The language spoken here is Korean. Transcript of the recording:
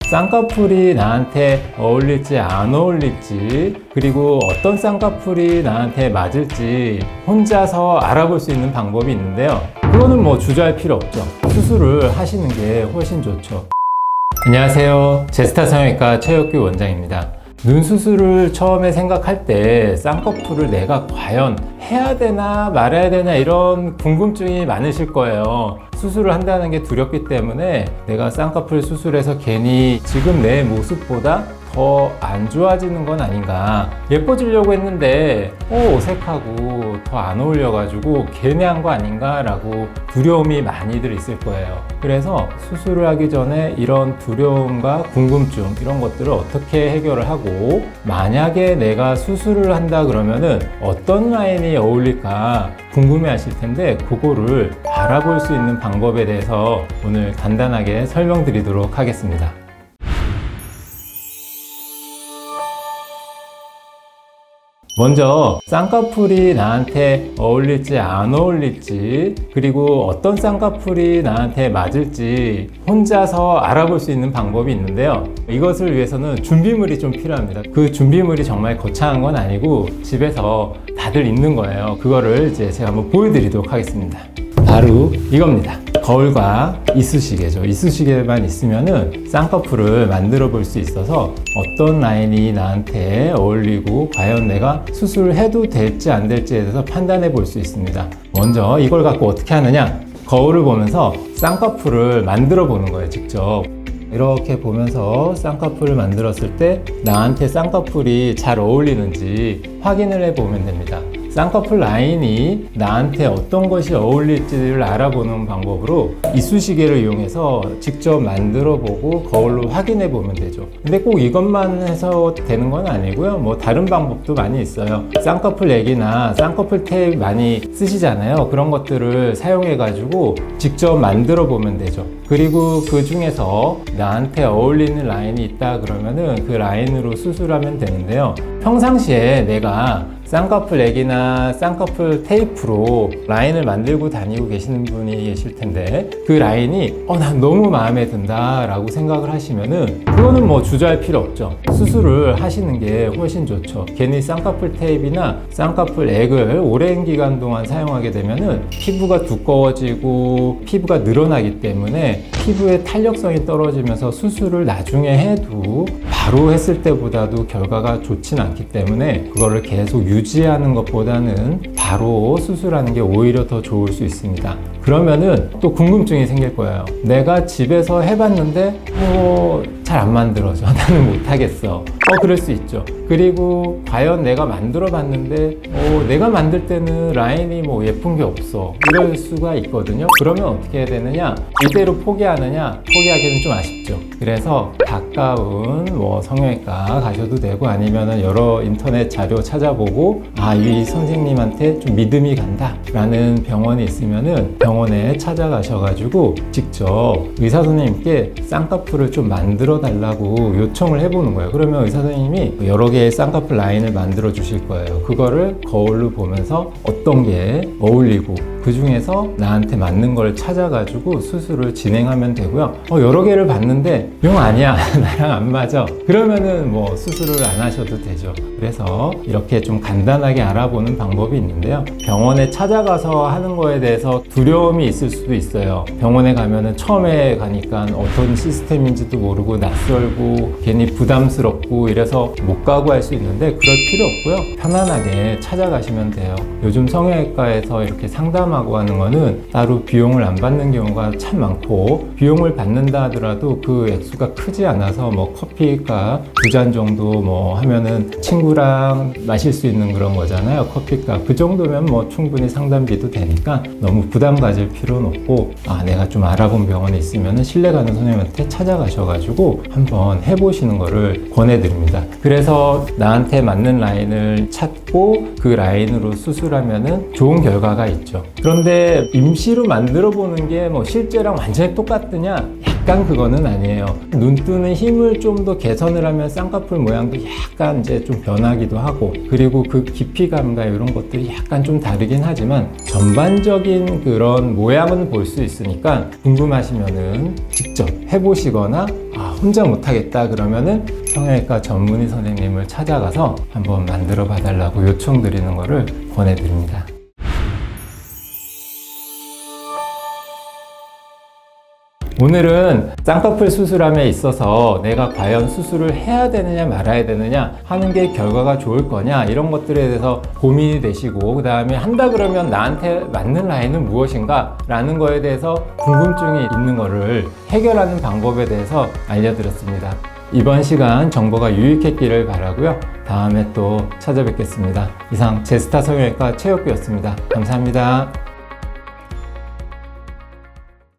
쌍꺼풀이 나한테 어울릴지 안 어울릴지, 그리고 어떤 쌍꺼풀이 나한테 맞을지 혼자서 알아볼 수 있는 방법이 있는데요. 그거는 뭐 주저할 필요 없죠. 수술을 하시는 게 훨씬 좋죠. 안녕하세요. 제스타 성형외과 최혁규 원장입니다. 눈 수술을 처음에 생각할 때 쌍꺼풀을 내가 과연 해야 되나 말아야 되나 이런 궁금증이 많으실 거예요. 수술을 한다는 게 두렵기 때문에 내가 쌍꺼풀 수술해서 괜히 지금 내 모습보다 더 안 좋아지는 건 아닌가, 예뻐지려고 했는데 어색하고 더 안 어울려가지고 괜히 한 거 아닌가 라고 두려움이 많이들 있을 거예요. 그래서 수술을 하기 전에 이런 두려움과 궁금증 이런 것들을 어떻게 해결을 하고, 만약에 내가 수술을 한다 그러면은 어떤 라인이 어울릴까 궁금해 하실 텐데, 그거를 알아볼 수 있는 방법에 대해서 오늘 간단하게 설명드리도록 하겠습니다. 먼저 쌍꺼풀이 나한테 어울릴지 안 어울릴지, 그리고 어떤 쌍꺼풀이 나한테 맞을지 혼자서 알아볼 수 있는 방법이 있는데요. 이것을 위해서는 준비물이 좀 필요합니다. 그 준비물이 정말 거창한 건 아니고 집에서 다들 있는 거예요. 그거를 이제 제가 한번 보여드리도록 하겠습니다. 바로 이겁니다. 거울과 이쑤시개죠. 이쑤시개만 있으면은 쌍꺼풀을 만들어 볼 수 있어서 어떤 라인이 나한테 어울리고 과연 내가 수술을 해도 될지 안 될지에 대해서 판단해 볼 수 있습니다. 먼저 이걸 갖고 어떻게 하느냐, 거울을 보면서 쌍꺼풀을 만들어 보는 거예요. 직접 이렇게 보면서 쌍꺼풀을 만들었을 때 나한테 쌍꺼풀이 잘 어울리는지 확인을 해 보면 됩니다. 쌍꺼풀 라인이 나한테 어떤 것이 어울릴지를 알아보는 방법으로 이쑤시개를 이용해서 직접 만들어 보고 거울로 확인해 보면 되죠. 근데 꼭 이것만 해서 되는 건 아니고요. 뭐 다른 방법도 많이 있어요. 쌍꺼풀 액이나 쌍꺼풀 테이프 많이 쓰시잖아요. 그런 것들을 사용해 가지고 직접 만들어 보면 되죠. 그리고 그 중에서 나한테 어울리는 라인이 있다 그러면은 그 라인으로 수술하면 되는데요. 평상시에 내가 쌍꺼풀 액이나 쌍꺼풀 테이프로 라인을 만들고 다니고 계시는 분이 계실 텐데, 그 라인이 난 너무 마음에 든다 라고 생각을 하시면은 그거는 뭐 주저할 필요 없죠. 수술을 하시는 게 훨씬 좋죠. 괜히 쌍꺼풀 테이프나 쌍꺼풀 액을 오랜 기간 동안 사용하게 되면은 피부가 두꺼워지고 피부가 늘어나기 때문에 피부의 탄력성이 떨어지면서 수술을 나중에 해도 바로 했을 때보다도 결과가 좋진 않기 때문에 그거를 계속 유지하는 것보다는 바로 수술하는 게 오히려 더 좋을 수 있습니다. 그러면은 또 궁금증이 생길 거예요. 내가 집에서 해봤는데 잘 안 만들어져. 나는 못하겠어. 그럴 수 있죠. 그리고 과연 내가 만들어 봤는데 내가 만들 때는 라인이 뭐 예쁜 게 없어, 이럴 수가 있거든요. 그러면 어떻게 해야 되느냐, 이대로 포기하느냐, 포기하기는 좀 아쉽죠. 그래서 가까운 성형외과 가셔도 되고, 아니면은 여러 인터넷 자료 찾아보고 이 선생님한테 좀 믿음이 간다 라는 병원이 있으면은 병원에 찾아가셔가지고 직접 의사 선생님께 쌍꺼풀을 좀 만들어 달라고 요청을 해보는 거예요. 그러면 의사 선생님이 여러 개의 쌍꺼풀 라인을 만들어 주실 거예요. 그거를 거울로 보면서 어떤 게 어울리고 그 중에서 나한테 맞는 걸 찾아가지고 수술을 진행하면 되고요. 여러 개를 봤는데 영 아니야, 나랑 안 맞아, 그러면은 수술을 안 하셔도 되죠. 그래서 이렇게 좀 간단하게 알아보는 방법이 있는데요. 병원에 찾아가서 하는 거에 대해서 두려움이 있을 수도 있어요. 병원에 가면은 처음에 가니까 어떤 시스템인지도 모르고 낯설고 괜히 부담스럽고 이래서 못 가고 할 수 있는데, 그럴 필요 없고요. 편안하게 찾아가시면 돼요. 요즘 성형외과에서 이렇게 상담하고 하는 거는 따로 비용을 안 받는 경우가 참 많고, 비용을 받는다 하더라도 그 액수가 크지 않아서 커피값 2잔 정도 하면은 친구랑 마실 수 있는 그런 거잖아요. 커피값 그 정도면 충분히 상담비도 되니까 너무 부담 가질 필요는 없고, 내가 좀 알아본 병원에 있으면은 신뢰가는 선생님한테 찾아가셔가지고 한번 해보시는 거를 권해드립니다. 그래서 나한테 맞는 라인을 찾고 그 라인으로 수술하면은 좋은 결과가 있죠. 그런데 임시로 만들어 보는 게 실제랑 완전히 똑같느냐? 약간 그거는 아니에요. 눈 뜨는 힘을 좀 더 개선을 하면 쌍꺼풀 모양도 약간 이제 좀 변하기도 하고, 그리고 그 깊이감과 이런 것들이 약간 좀 다르긴 하지만 전반적인 그런 모양은 볼 수 있으니까 궁금하시면은 직접 해보시거나 혼자 못하겠다 그러면은 성형외과 전문의 선생님을 찾아가서 한번 만들어 봐달라고 요청드리는 거를 권해드립니다. 오늘은 쌍꺼풀 수술함에 있어서 내가 과연 수술을 해야 되느냐 말아야 되느냐 하는 게 결과가 좋을 거냐 이런 것들에 대해서 고민이 되시고, 그 다음에 한다 그러면 나한테 맞는 라인은 무엇인가 라는 거에 대해서 궁금증이 있는 거를 해결하는 방법에 대해서 알려드렸습니다. 이번 시간 정보가 유익했기를 바라고요. 다음에 또 찾아뵙겠습니다. 이상 제스타 성형외과 최혁규였습니다. 감사합니다.